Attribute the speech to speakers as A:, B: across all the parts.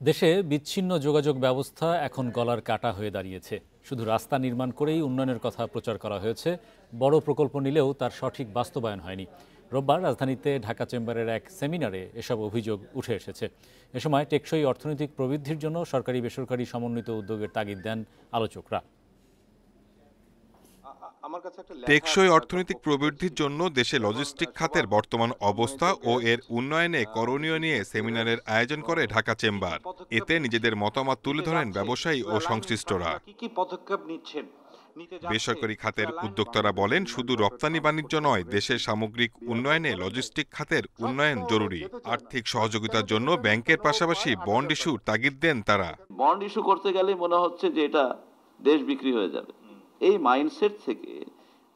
A: দেশে বিচ্ছিন্ন যোগাযোগ ব্যবস্থা এখন গলার কাটা হয়ে দাঁড়িয়েছে। শুধু রাস্তা নির্মাণ করেই উন্নয়নের কথা প্রচার করা হয়েছে, বড় প্রকল্প নিলেও তার সঠিক বাস্তবায়ন হয়নি। রোববার রাজধানীতে ঢাকা চেম্বারের এক সেমিনারে এসব অভিযোগ উঠে এসেছে। এ সময় টেকসই অর্থনৈতিক প্রবৃদ্ধির জন্য সরকারি বেসরকারি সমন্বিত উদ্যোগের তাগিদ দেন আলোচকরা।
B: টেকসই অর্থনৈতিক প্রবৃদ্ধির জন্য দেশে লজিস্টিক খাতের বর্তমান অবস্থা ও এর উন্নয়নে করণীয় নিয়ে সেমিনারের আয়োজন করে ঢাকা চেম্বার। এতে নিজেদের মতামত তুলে ধরেন ব্যবসায়ী ও সংশ্লিষ্টরা। বেসরকারি খাতের উদ্যোক্তারা বলেন, শুধু রপ্তানি বাণিজ্য নয়, দেশের সামগ্রিক উন্নয়নে লজিস্টিক খাতের উন্নয়ন জরুরি। আর্থিক সহযোগিতার জন্য ব্যাংকের পাশাপাশি বন্ড ইস্যুর তাগিদ দেন তারা।
C: বন্ড ইস্যু করতে গেলে মনে হচ্ছে যে এটা দেশ বিক্রি হয়ে যাবে। এই মাইন্ডসেট থেকে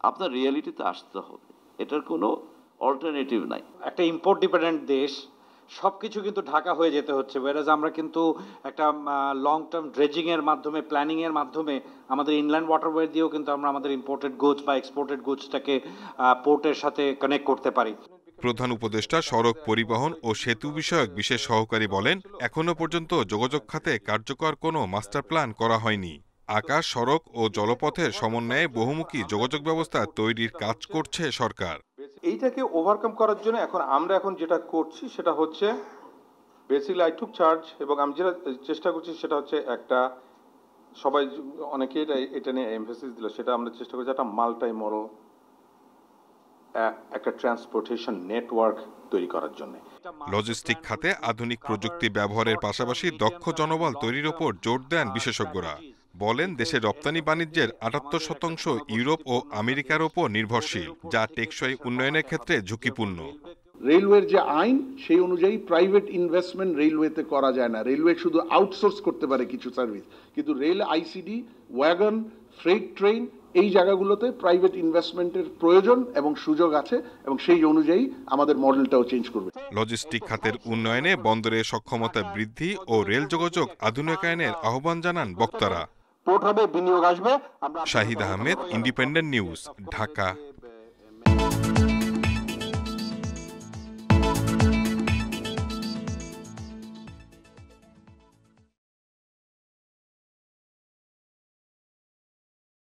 C: আপনার রিয়েলিটিতে আসতে হবে, এটার কোনো অল্টারনেটিভ নাই।
D: একটা ইম্পোর্ট ডিপেন্ডেন্ট দেশ, সব কিছু কিন্তু ঢাকা হয়ে যেতে হচ্ছে। ওয়ারাজ আমরা কিন্তু একটা লং টার্ম ড্রেজিংয়ের মাধ্যমে, প্ল্যানিংয়ের মাধ্যমে আমাদের ইনল্যান্ড ওয়াটারওয়ে দিয়েও কিন্তু আমরা আমাদের ইম্পোর্টেড গুডস বা এক্সপোর্টেড গুডসটাকে পোর্টের সাথে কানেক্ট করতে পারি।
B: প্রধান উপদেষ্টা সড়ক পরিবহন ও সেতু বিষয়ক বিশেষ সহকারী বলেন, এখনো পর্যন্ত যোগাযোগ খাতে কার্যকর কোনো মাস্টার প্ল্যান করা হয়নি। আকাশ, সড়ক ও জলপথের সমন্বয়ে বহুমুখী যোগাযোগ ব্যবস্থা তৈরির কাজ করছে সরকার।
E: এইটাকে ওভারকাম করার জন্য আমরা যেটা করছি সেটা হচ্ছে বেসিক্যালি আই টুক চার্জ, এবং আমি যেটা চেষ্টা করছি সেটা হচ্ছে একটা, সবাই অনেকে এটা নিয়ে এমফেসিস দিল, সেটা আমরা চেষ্টা করছি একটা মাল্টি মডেল একটা ট্রান্সপোর্টেশন নেটওয়ার্ক তৈরি করার জন্য।
B: লজিস্টিক খাতে আধুনিক প্রযুক্তি ব্যবহারের পাশাপাশি দক্ষ জনবল তৈরির ওপর জোর দেন বিশেষজ্ঞরা। বলেন, দেশের রপ্তানি বাণিজ্যের ৭৮% ইউরোপ ও আমেরিকার ওপর নির্ভরশীল, যা টেকসই উন্নয়নের ক্ষেত্রে ঝুঁকিপূর্ণ।
F: রেলওয়ের যে আইন, সেই অনুযায়ী প্রাইভেট ইনভেস্টমেন্ট রেলওয়েতে করা যায় না। রেলওয়ে শুধু আউটসোর্স করতে পারে কিছু সার্ভিস, কিন্তু rail ICD, wagon, freight train, এই জায়গাগুলোতে প্রাইভেট ইনভেস্টমেন্টের প্রয়োজন এবং সুযোগ আছে, এবং সেই অনুযায়ী আমাদের মডেলটাও চেঞ্জ করবে।
B: লজিস্টিক খাতের উন্নয়নে বন্দরের সক্ষমতা বৃদ্ধি ও রেল যোগাযোগ আধুনিকায়নের আহ্বান জানান বক্তারা।
D: পোর্ট হবে, বিনিয়োগ আসবে।
B: Shahid Ahmed, independent news, Dhaka.